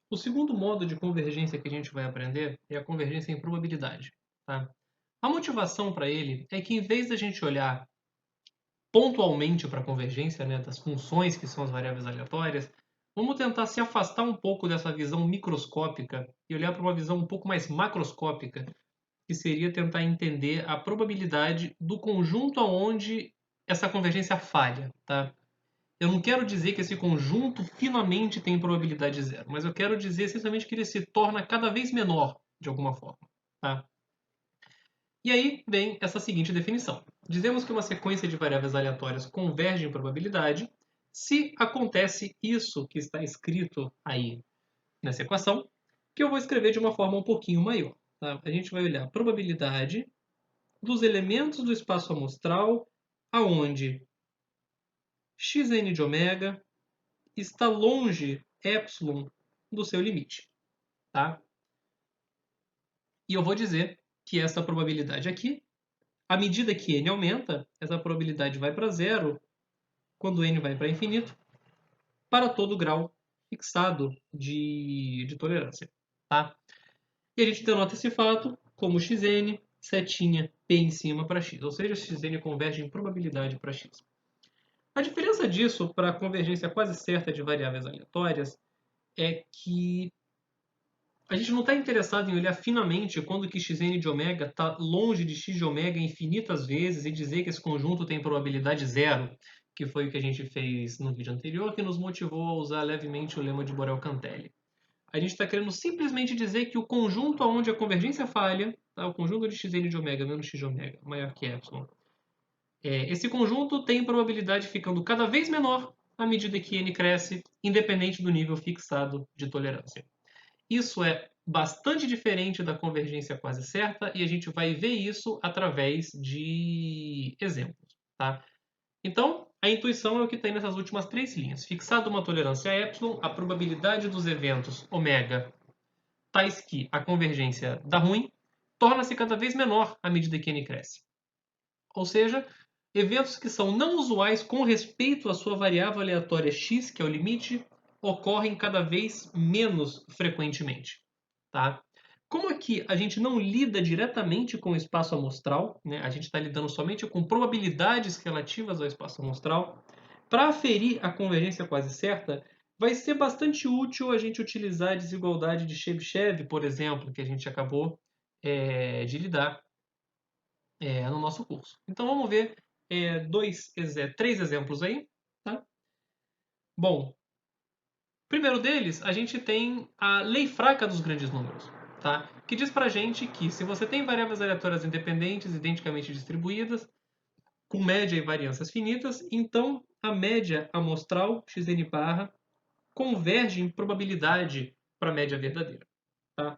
O segundo modo de convergência que a gente vai aprender é a convergência em probabilidade. Tá? A motivação para ele é que, em vez da gente olhar pontualmente para a convergência, né, das funções que são as variáveis aleatórias, vamos tentar se afastar um pouco dessa visão microscópica e olhar para uma visão um pouco mais macroscópica, que seria tentar entender a probabilidade do conjunto aonde essa convergência falha. Tá? Eu não quero dizer que esse conjunto finamente tem probabilidade zero, mas eu quero dizer essencialmente que ele se torna cada vez menor, de alguma forma. Tá? E aí vem essa seguinte definição. Dizemos que uma sequência de variáveis aleatórias converge em probabilidade se acontece isso que está escrito aí nessa equação, que eu vou escrever de uma forma um pouquinho maior. Tá? A gente vai olhar a probabilidade dos elementos do espaço amostral aonde xn de ômega está longe epsilon do seu limite. Tá? E eu vou dizer que essa probabilidade aqui, à medida que n aumenta, essa probabilidade vai para zero quando n vai para infinito, para todo grau fixado de tolerância. Tá? E a gente denota esse fato como xn, setinha, p em cima para x, ou seja, xn converge em probabilidade para x. A diferença disso para a convergência quase certa de variáveis aleatórias é que a gente não está interessado em olhar finamente quando que xn de ômega está longe de x de ômega infinitas vezes e dizer que esse conjunto tem probabilidade zero, que foi o que a gente fez no vídeo anterior, que nos motivou a usar levemente o lema de Borel-Cantelli. A gente está querendo simplesmente dizer que o conjunto onde a convergência falha, tá? O conjunto de xn de ômega menos x de ômega maior que epsilon, esse conjunto tem probabilidade ficando cada vez menor à medida que n cresce, independente do nível fixado de tolerância. Isso é bastante diferente da convergência quase certa e a gente vai ver isso através de exemplos. Tá? Então, a intuição é o que tem nessas últimas três linhas. Fixada uma tolerância a epsilon, a probabilidade dos eventos ômega tais que a convergência dá ruim torna-se cada vez menor à medida que n cresce. Ou seja, eventos que são não usuais com respeito à sua variável aleatória x, que é o limite, ocorrem cada vez menos frequentemente. Tá? Como aqui a gente não lida diretamente com o espaço amostral, né? A gente está lidando somente com probabilidades relativas ao espaço amostral, para aferir a convergência quase certa, vai ser bastante útil a gente utilizar a desigualdade de Chebyshev, por exemplo, que a gente acabou de lidar no nosso curso. Então vamos ver três exemplos aí. Tá? Bom, primeiro deles, a gente tem a lei fraca dos grandes números, tá? Que diz pra gente que se você tem variáveis aleatórias independentes, identicamente distribuídas, com média e variâncias finitas, então a média amostral, xn barra, converge em probabilidade para a média verdadeira. Tá?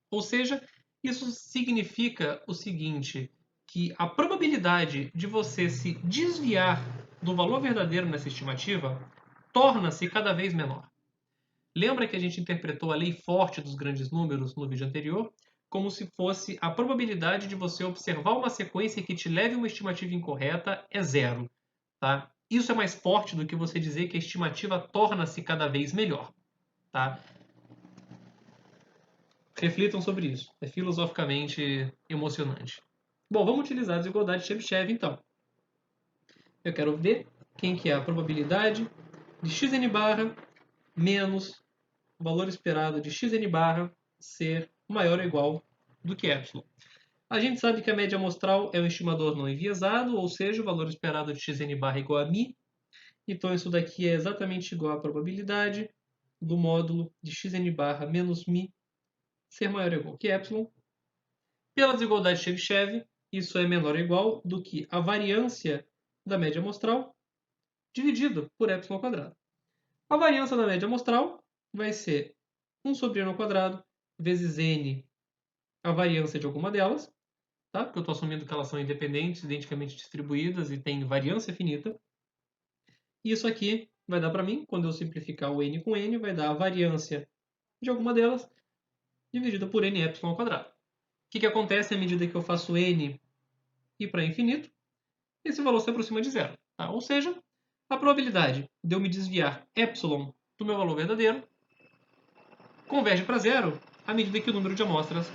Ou seja, isso significa o seguinte, que a probabilidade de você se desviar do valor verdadeiro nessa estimativa torna-se cada vez menor. Lembra que a gente interpretou a lei forte dos grandes números no vídeo anterior? Como se fosse a probabilidade de você observar uma sequência que te leve a uma estimativa incorreta é zero. Tá? Isso é mais forte do que você dizer que a estimativa torna-se cada vez melhor. Tá? Reflitam sobre isso. É filosoficamente emocionante. Bom, vamos utilizar a desigualdade de Chebyshev então. Eu quero ver quem que é a probabilidade de xn barra menos o valor esperado de xn barra ser maior ou igual do que epsilon. A gente sabe que a média amostral é um estimador não enviesado, ou seja, o valor esperado de xn barra é igual a μ. Então isso daqui é exatamente igual à probabilidade do módulo de xn barra menos μ ser maior ou igual que epsilon. Pela desigualdade de Chebyshev, isso é menor ou igual do que a variância da média amostral dividido por epsilon ao quadrado. A variância da média amostral vai ser 1 sobre n ao quadrado vezes n, a variância de alguma delas, tá? Porque eu estou assumindo que elas são independentes, identicamente distribuídas e têm variância finita. E isso aqui vai dar para mim, quando eu simplificar o n com n, vai dar a variância de alguma delas dividida por n epsilon ao quadrado. O que acontece à medida que eu faço n ir para infinito? Esse valor se aproxima de zero. Tá? Ou seja, a probabilidade de eu me desviar epsilon do meu valor verdadeiro converge para zero à medida que o número de amostras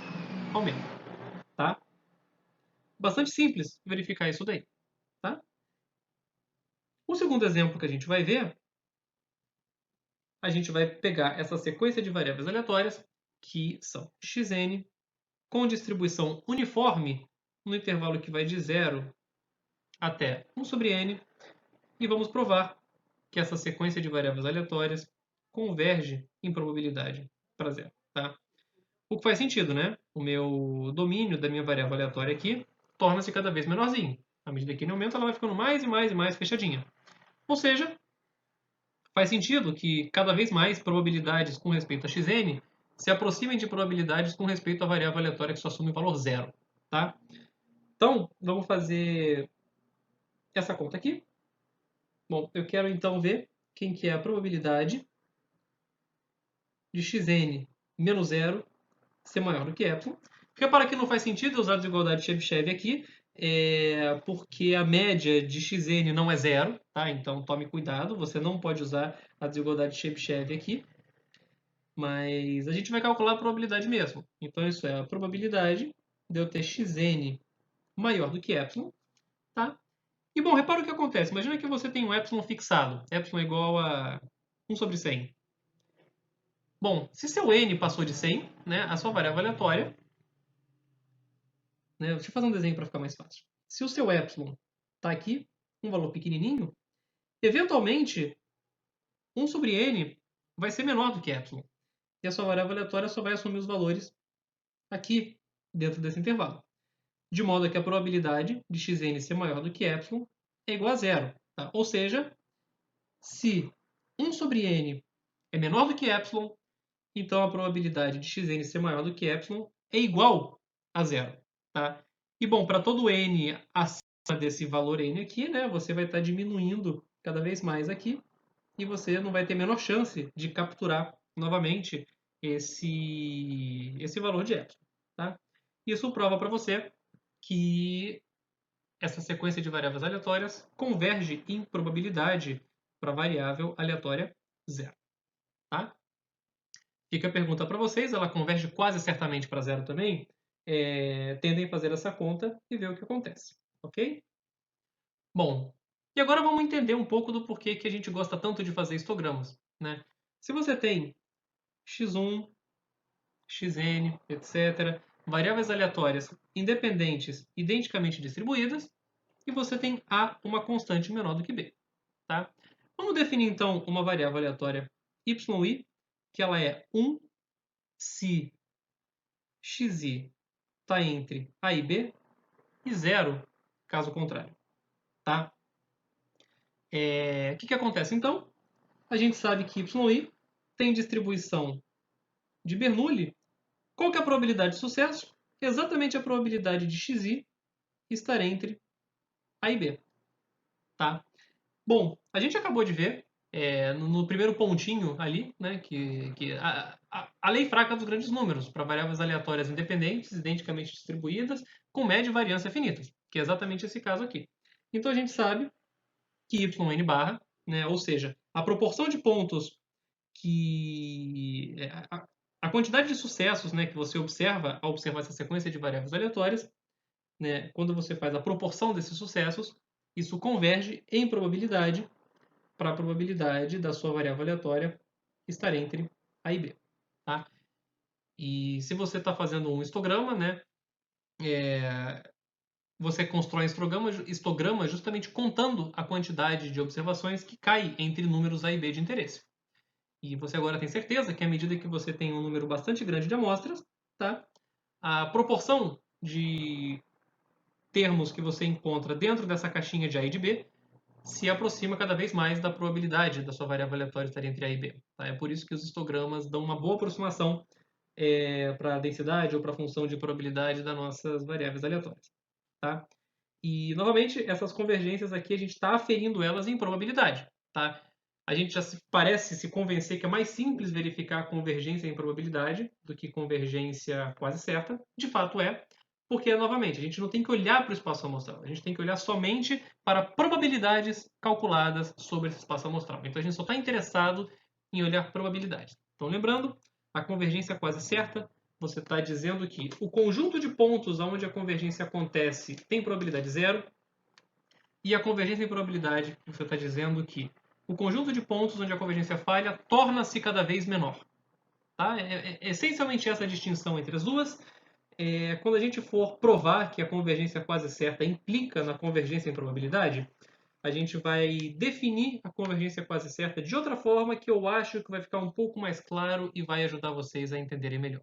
aumenta. Tá? Bastante simples verificar isso daí. Tá? O segundo exemplo que a gente vai ver, a gente vai pegar essa sequência de variáveis aleatórias, que são xn, com distribuição uniforme no intervalo que vai de 0 até 1 sobre n, e vamos provar que essa sequência de variáveis aleatórias converge em probabilidade para zero. Tá? O que faz sentido, né? O meu domínio da minha variável aleatória aqui torna-se cada vez menorzinho. À medida que ele aumenta, ela vai ficando mais e mais e mais fechadinha. Ou seja, faz sentido que cada vez mais probabilidades com respeito a xn se aproximem de probabilidades com respeito à variável aleatória que só assume valor zero. Tá? Então, vamos fazer essa conta aqui. Bom, eu quero então ver quem que é a probabilidade de xn menos zero ser maior do que epsilon. Repara que não faz sentido usar a desigualdade de Chebyshev aqui, porque a média de xn não é zero, tá? Então tome cuidado, você não pode usar a desigualdade de Chebyshev aqui. Mas a gente vai calcular a probabilidade mesmo. Então isso é a probabilidade de eu ter xn maior do que epsilon, tá? E bom, repara o que acontece. Imagina que você tem um epsilon fixado. Epsilon é igual a 1 sobre 100. Bom, se seu n passou de 100, né, a sua variável aleatória... Né, deixa eu fazer um desenho para ficar mais fácil. Se o seu epsilon está aqui, um valor pequenininho, eventualmente 1 sobre n vai ser menor do que epsilon. E a sua variável aleatória só vai assumir os valores aqui, dentro desse intervalo. De modo que a probabilidade de xn ser maior do que epsilon é igual a zero. Tá? Ou seja, se 1 sobre n é menor do que epsilon, então a probabilidade de xn ser maior do que epsilon é igual a zero. Tá? E bom, para todo n acima desse valor n aqui, né, você vai estar diminuindo cada vez mais aqui, e você não vai ter a menor chance de capturar novamente esse valor de epsilon. Tá? Isso prova para você que essa sequência de variáveis aleatórias converge em probabilidade para a variável aleatória zero. Tá? Fica a pergunta para vocês, ela converge quase certamente para zero também? Tendem a fazer essa conta e ver o que acontece. Ok? Bom, e agora vamos entender um pouco do porquê que a gente gosta tanto de fazer histogramas. Né? Se você tem x1, xn, etc., variáveis aleatórias independentes identicamente distribuídas, e você tem A uma constante menor do que B. Tá? Vamos definir então uma variável aleatória yi, que ela é 1 se xi está entre A e B, e 0 caso contrário. Tá? O que acontece então? A gente sabe que yi tem distribuição de Bernoulli. Qual que é a probabilidade de sucesso? Exatamente a probabilidade de xi estar entre A e B. Tá? Bom, a gente acabou de ver no primeiro pontinho ali, né, que a lei fraca dos grandes números para variáveis aleatórias independentes, identicamente distribuídas, com média e variância finitas, que é exatamente esse caso aqui. Então a gente sabe que yn barra, né, ou seja, a proporção de pontos que... a quantidade de sucessos, né, que você observa ao observar essa sequência de variáveis aleatórias, né, quando você faz a proporção desses sucessos, isso converge em probabilidade para a probabilidade da sua variável aleatória estar entre A e B. Tá? E se você está fazendo um histograma, né, você constrói histograma justamente contando a quantidade de observações que cai entre números A e B de interesse. E você agora tem certeza que à medida que você tem um número bastante grande de amostras, tá, a proporção de termos que você encontra dentro dessa caixinha de A e de B se aproxima cada vez mais da probabilidade da sua variável aleatória estar entre A e B. Tá? É por isso que os histogramas dão uma boa aproximação para a densidade ou para a função de probabilidade das nossas variáveis aleatórias. Tá? E, novamente, essas convergências aqui, a gente está aferindo elas em probabilidade. Tá? A gente já parece se convencer que é mais simples verificar a convergência em probabilidade do que convergência quase certa. De fato é, porque, novamente, a gente não tem que olhar para o espaço amostral. A gente tem que olhar somente para probabilidades calculadas sobre esse espaço amostral. Então, a gente só está interessado em olhar probabilidades. Então, lembrando, A convergência quase certa, você está dizendo que o conjunto de pontos onde a convergência acontece tem probabilidade zero, e a convergência em probabilidade, você está dizendo que o conjunto de pontos onde a convergência falha torna-se cada vez menor. Tá? É essencialmente essa a distinção entre as duas. Quando a gente for provar que a convergência quase certa implica na convergência em probabilidade, a gente vai definir a convergência quase certa de outra forma que eu acho que vai ficar um pouco mais claro e vai ajudar vocês a entenderem melhor.